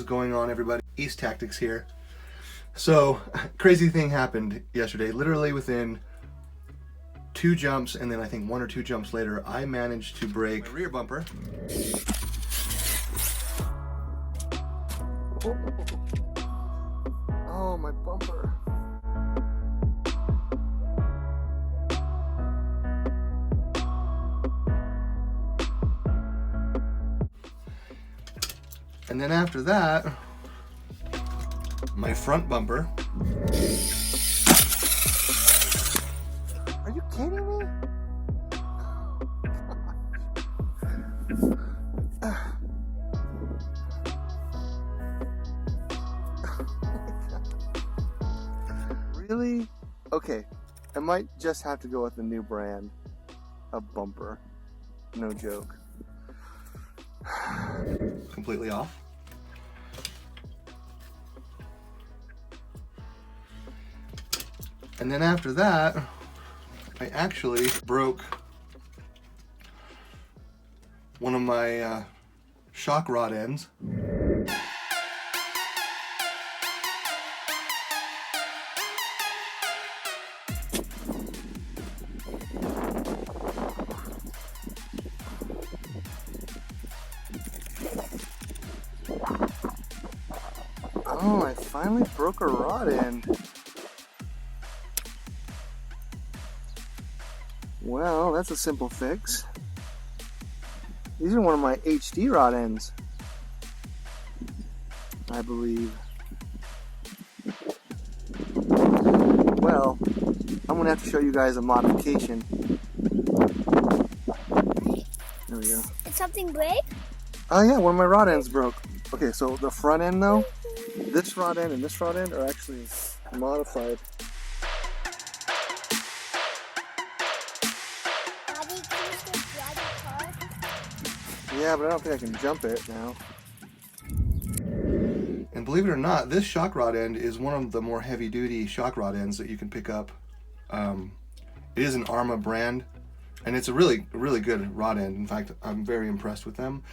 going on, everybody? East Tactics here. So, crazy thing happened yesterday. Literally within 2 jumps, and then I think 1 or 2 jumps later, I managed to break my rear bumper. Oh, my bumper. And then after that, my front bumper. Are you kidding me? Really? Okay, I might just have to go with the new brand of bumper. No joke. Completely off. And then after that, I actually broke one of my shock rod ends. Oh, I finally broke a rod end. Well, that's a simple fix. These are one of my HD rod ends, I believe. Well, I'm gonna have to show you guys a modification. There we go. Did something break? Oh yeah, one of my rod ends broke. Okay, so the front end though, this rod end and this rod end are actually modified. Yeah, but I don't think I can jump it now. And believe it or not, this shock rod end is one of the more heavy-duty shock rod ends that you can pick up. It is an Arrma brand, and it's a really good rod end. In fact, I'm very impressed with them.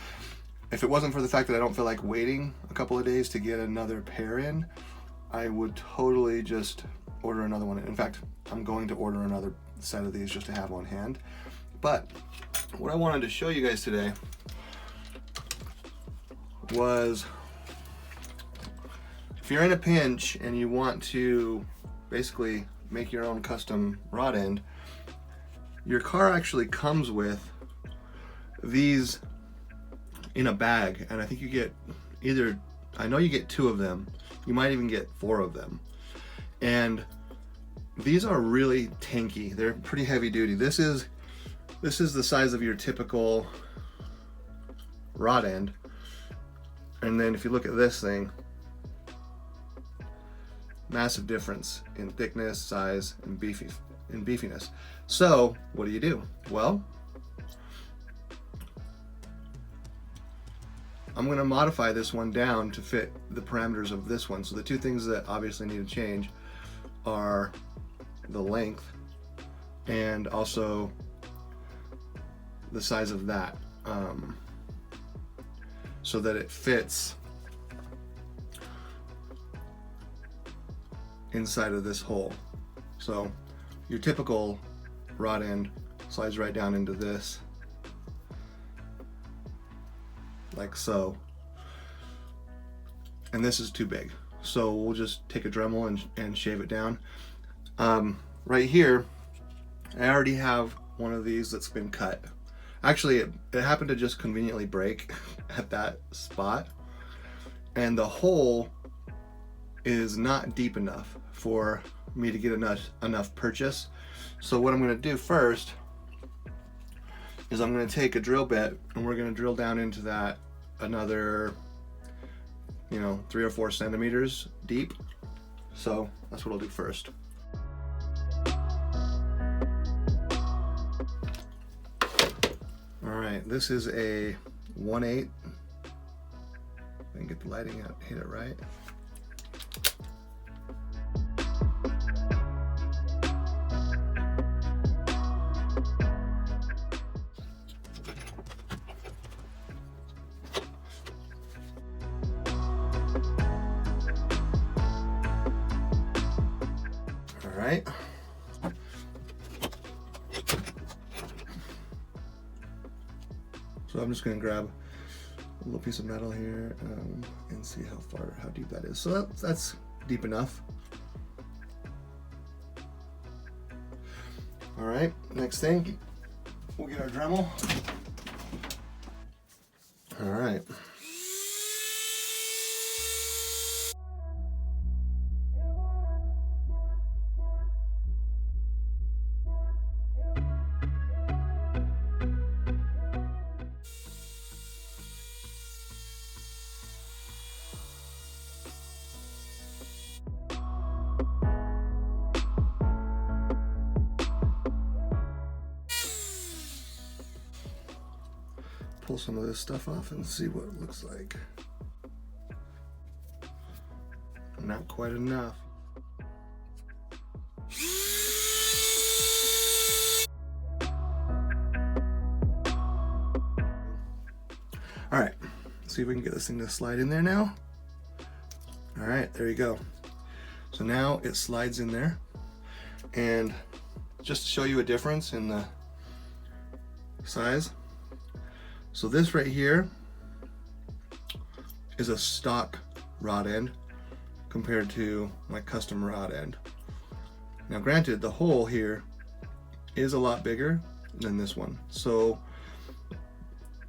If it wasn't for the fact that I don't feel like waiting a couple of days to get another pair in, I would totally just order another one. In fact, I'm going to order another set of these just to have on hand. But what I wanted to show you guys today was, if you're in a pinch and you want to basically make your own custom rod end, your car actually comes with these in a bag, and I think you get either, I know you get 2 of them, you might even get 4 of them, and these are really tanky. They're pretty heavy duty. This is the size of your typical rod end. And then if you look at this thing, massive difference in thickness, size, and beefiness. So what do? Well, I'm going to modify this one down to fit the parameters of this one. So the 2 things that obviously need to change are the length and also the size of that. So that it fits inside of this hole. So your typical rod end slides right down into this, like so. And this is too big. So we'll just take a Dremel and shave it down. Right here, I already have one of these that's been cut. Actually, it happened to just conveniently break at that spot, and the hole is not deep enough for me to get enough purchase. So what I'm going to do first is I'm going to take a drill bit and we're going to drill down into that another, 3 or 4 centimeters deep. So that's what I'll do first. Alright, this is a 1/8. I can get the lighting out, hit it right. right. So I'm just going to grab a little piece of metal here and see how deep that is. So that's deep enough. All right, next thing, we'll get our Dremel. All right. Pull some of this stuff off and see what it looks like. Not quite enough. All right, see if we can get this thing to slide in there now. All right, there you go. So now it slides in there, and just to show you a difference in the size. So this right here is a stock rod end compared to my custom rod end. Now granted, the hole here is a lot bigger than this one, so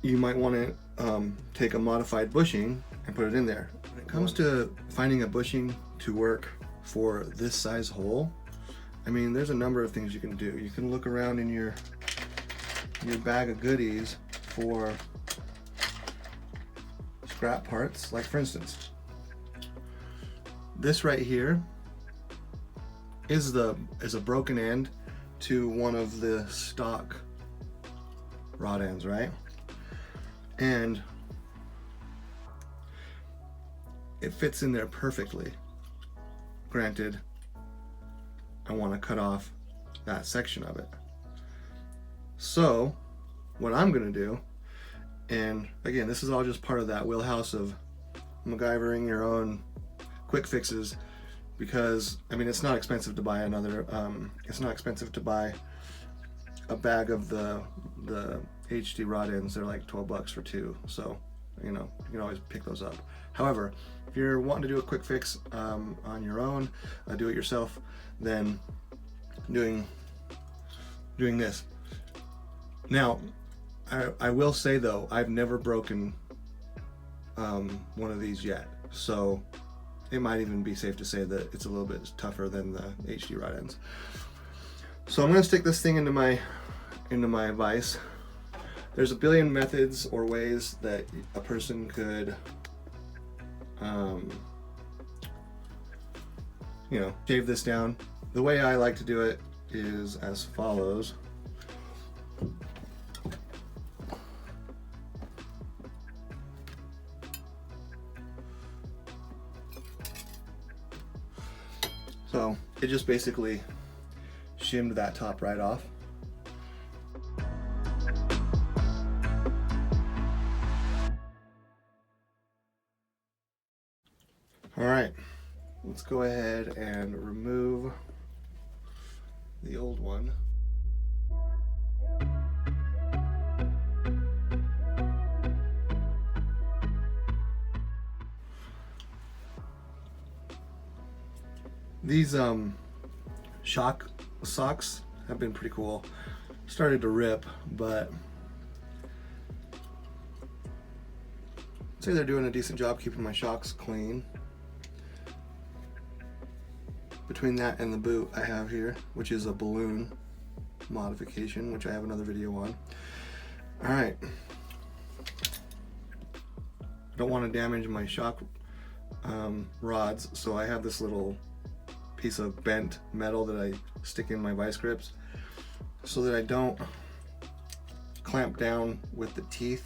you might want to take a modified bushing and put it in there. When it comes to finding a bushing to work for this size hole, I mean, there's a number of things you can do. You can look around in your bag of goodies for scrap parts. Like for instance, this right here is a broken end to one of the stock rod ends, right? And it fits in there perfectly. Granted, I want to cut off that section of it. So what I'm gonna do, and again, this is all just part of that wheelhouse of MacGyvering your own quick fixes, because I mean, it's not expensive to buy another, it's not expensive to buy a bag of the HD rod ends. They're like 12 bucks for two, so you know, you can always pick those up. However, if you're wanting to do a quick fix on your own, do it yourself, then doing this. Now, I will say though, I've never broken one of these yet, so it might even be safe to say that it's a little bit tougher than the HD rod ends. So I'm going to stick this thing into my vise. There's a billion methods or ways that a person could you know, shave this down. The way I like to do it is as follows. So it just basically shimmed that top right off. All right, let's go ahead and remove the old one. These shock socks have been pretty cool. Started to rip, but I'd say they're doing a decent job keeping my shocks clean. Between that and the boot I have here, which is a balloon modification, which I have another video on. All right, I don't want to damage my shock rods, so I have this little piece of bent metal that I stick in my vice grips so that I don't clamp down with the teeth.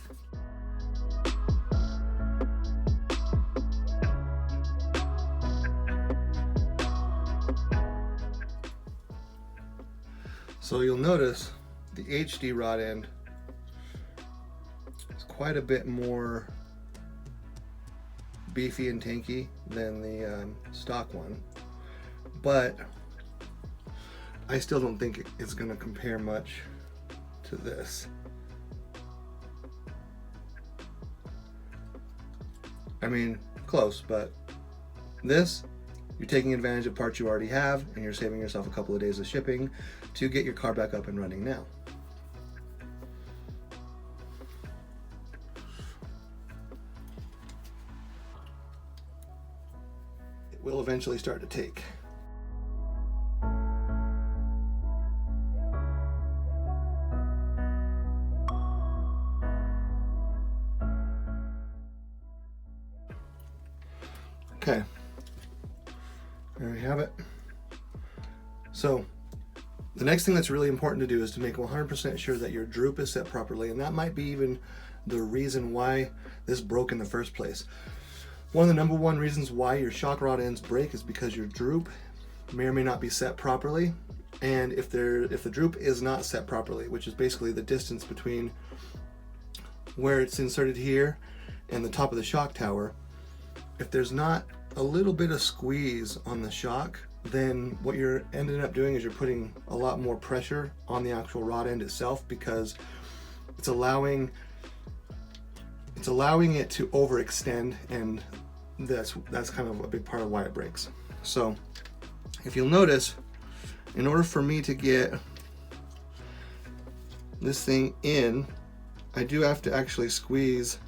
So you'll notice the HD rod end is quite a bit more beefy and tanky than the stock one, but I still don't think it's going to compare much to this. I mean, close, but this, you're taking advantage of parts you already have, and you're saving yourself a couple of days of shipping to get your car back up and running now. It will eventually start to take. Okay, there we have it. So the next thing that's really important to do is to make 100% sure that your droop is set properly, and that might be even the reason why this broke in the first place. One of the number one reasons why your shock rod ends break is because your droop may or may not be set properly, and if the droop is not set properly, which is basically the distance between where it's inserted here and the top of the shock tower, if there's not a little bit of squeeze on the shock, then what you're ending up doing is you're putting a lot more pressure on the actual rod end itself, because it's allowing it to overextend, and that's kind of a big part of why it breaks. So if you'll notice, in order for me to get this thing in, I do have to actually squeeze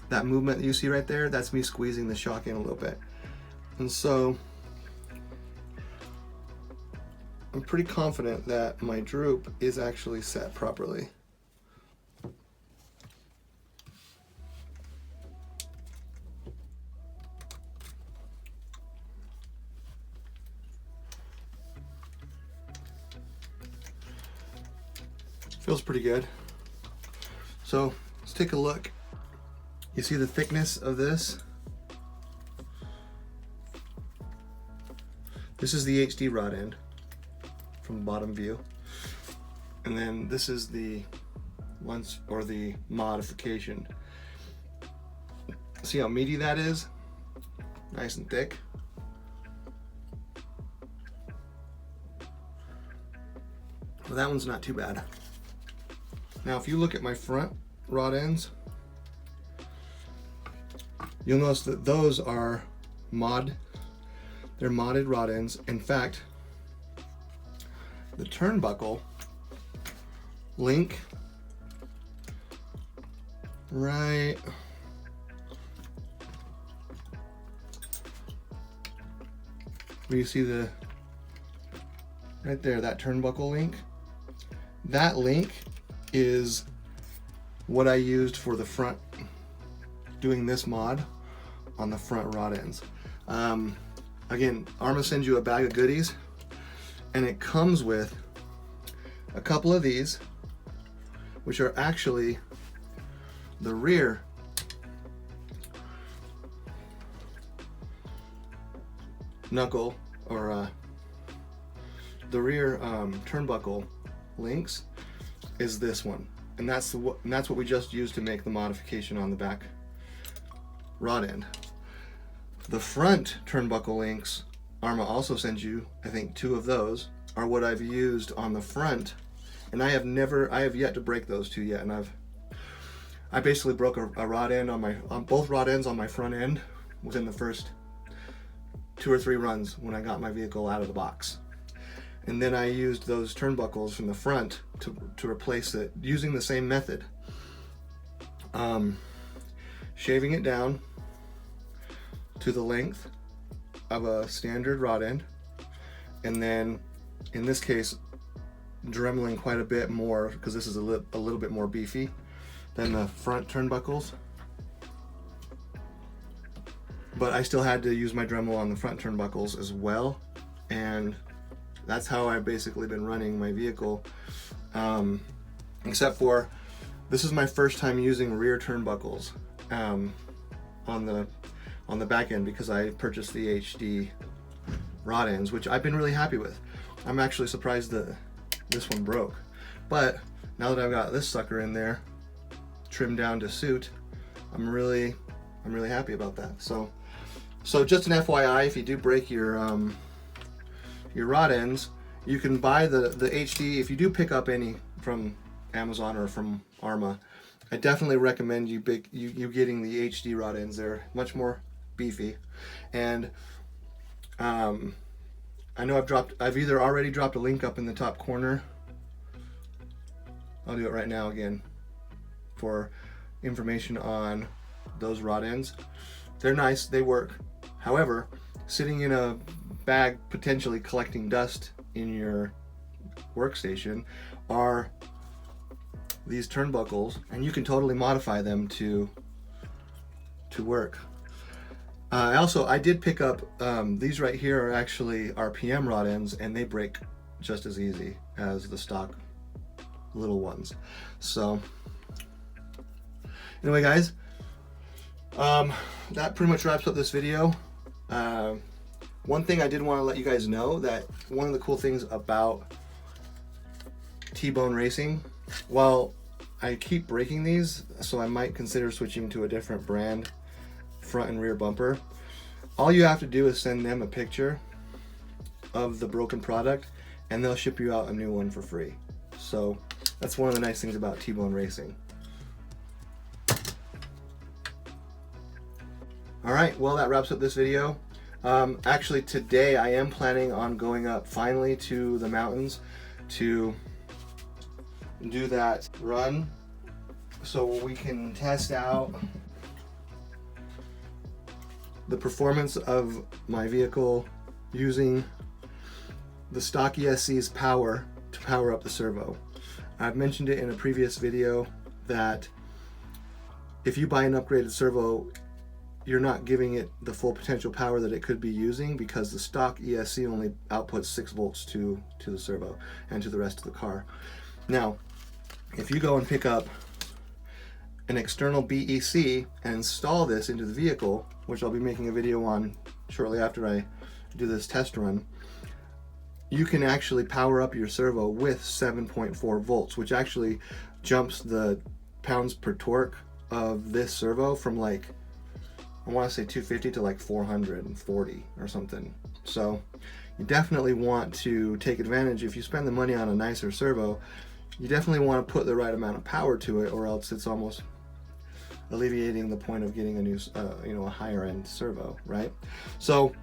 that movement that you see right there. That's me squeezing the shock in a little bit. And so I'm pretty confident that my droop is actually set properly. Feels pretty good. So let's take a look. You see the thickness of this? This is the HD rod end from the bottom view. And then this is the the modification. See how meaty that is? Nice and thick. Well, that one's not too bad. Now, if you look at my front rod ends, you'll notice that those are they're modded rod ends. In fact, the turnbuckle link right where you see right there, that turnbuckle link, that link is what I used for the front, doing this mod on the front rod ends. Again, Arrma sends you a bag of goodies, and it comes with a couple of these, which are actually the rear knuckle, or the rear turnbuckle links is this one, and that's what we just used to make the modification on the back rod end. The front turnbuckle links, Arrma also sends you, I think 2 of those are what I've used on the front, and I have yet to break those 2 yet, and I basically broke a rod end on both rod ends on my front end within the first 2 or 3 runs when I got my vehicle out of the box. And then I used those turnbuckles from the front to replace it using the same method. Shaving it down to the length of a standard rod end, and then in this case dremeling quite a bit more, because this is a little bit more beefy than the front turnbuckles, but I still had to use my Dremel on the front turnbuckles as well, and that's how I've basically been running my vehicle, except for this is my first time using rear turnbuckles on the back end, because I purchased the HD rod ends, which I've been really happy with. I'm actually surprised that this one broke, but now that I've got this sucker in there trimmed down to suit, I'm really happy about that. So So just an FYI, if you do break your rod ends, you can buy the HD. If you do pick up any from Amazon or from Arrma, I definitely recommend you getting the HD rod ends. They're much more beefy. And I know I've either already dropped a link up in the top corner. I'll do it right now again for information on those rod ends. They're nice, they work. However, sitting in a bag potentially collecting dust in your workstation are these turnbuckles, and you can totally modify them to work. I did pick up these right here are actually RPM rod ends, and they break just as easy as the stock little ones. So anyway, guys, that pretty much wraps up this video. One thing I did want to let you guys know, that one of the cool things about T-bone racing, while I keep breaking these, so I might consider switching to a different brand front and rear bumper, all you have to do is send them a picture of the broken product and they'll ship you out a new one for free. So that's one of the nice things about T-bone racing. Alright, well, that wraps up this video. Actually, today I am planning on going up finally to the mountains to do that run so we can test out the performance of my vehicle using the stock ESC's power to power up the servo. I've mentioned it in a previous video that if you buy an upgraded servo, you're not giving it the full potential power that it could be using, because the stock ESC only outputs 6 volts to the servo and to the rest of the car. Now, if you go and pick up an external BEC and install this into the vehicle, which I'll be making a video on shortly after I do this test run, you can actually power up your servo with 7.4 volts, which actually jumps the pounds per torque of this servo from, like, I want to say 250 to like 440 or something. So you definitely want to take advantage. If you spend the money on a nicer servo, you definitely want to put the right amount of power to it, or else it's almost alleviating the point of getting a new, a higher end servo, right? So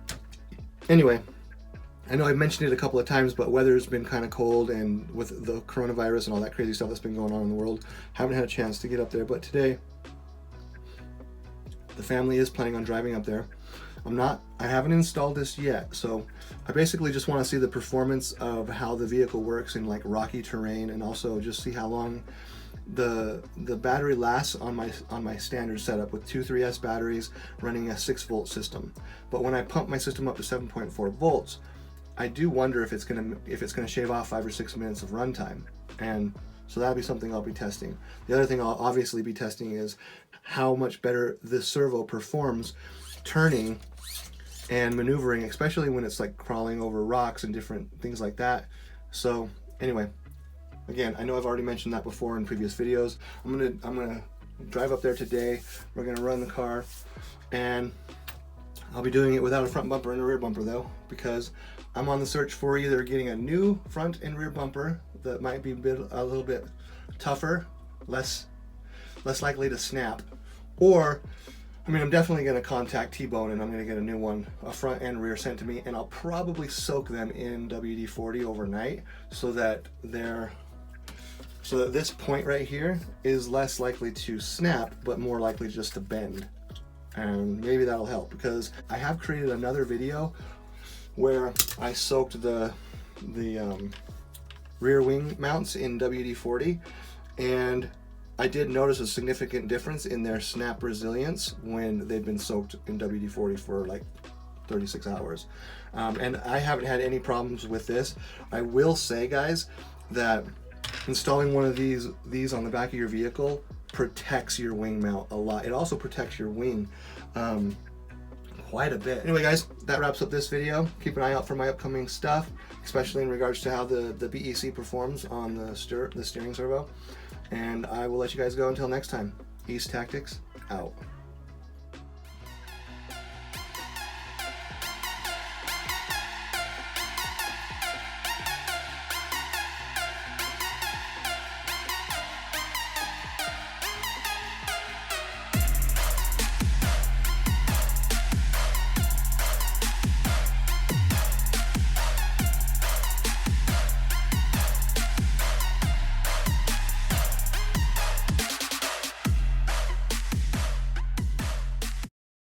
anyway, I know I've mentioned it a couple of times, but weather's been kind of cold, and with the coronavirus and all that crazy stuff that's been going on in the world, haven't had a chance to get up there. But today, the family is planning on driving up there. I haven't installed this yet, so I basically just want to see the performance of how the vehicle works in like rocky terrain, and also just see how long the battery lasts on my standard setup with 2 3S batteries running a 6-volt system. But when I pump my system up to 7.4 volts, I do wonder if it's gonna shave off 5 or 6 minutes of runtime, and so that'll be something I'll be testing. The other thing I'll obviously be testing is how much better this servo performs turning and maneuvering, especially when it's like crawling over rocks and different things like that. So anyway, again, I know I've already mentioned that before in previous videos. I'm gonna drive up there today. We're gonna run the car, and I'll be doing it without a front bumper and a rear bumper though, because I'm on the search for either getting a new front and rear bumper that might be a little bit tougher, less likely to snap, or I'm definitely going to contact T-Bone and I'm going to get a new one, a front and rear, sent to me, and I'll probably soak them in WD-40 overnight so that this point right here is less likely to snap but more likely just to bend. And maybe that'll help, because I have created another video where I soaked the rear wing mounts in WD-40, and I did notice a significant difference in their snap resilience when they've been soaked in WD-40 for like 36 hours. And I haven't had any problems with this. I will say, guys, that installing one of these on the back of your vehicle protects your wing mount a lot. It also protects your wing quite a bit. Anyway, guys, that wraps up this video. Keep an eye out for my upcoming stuff, especially in regards to how the BEC performs on the steering servo. And I will let you guys go until next time. East Tactics, out.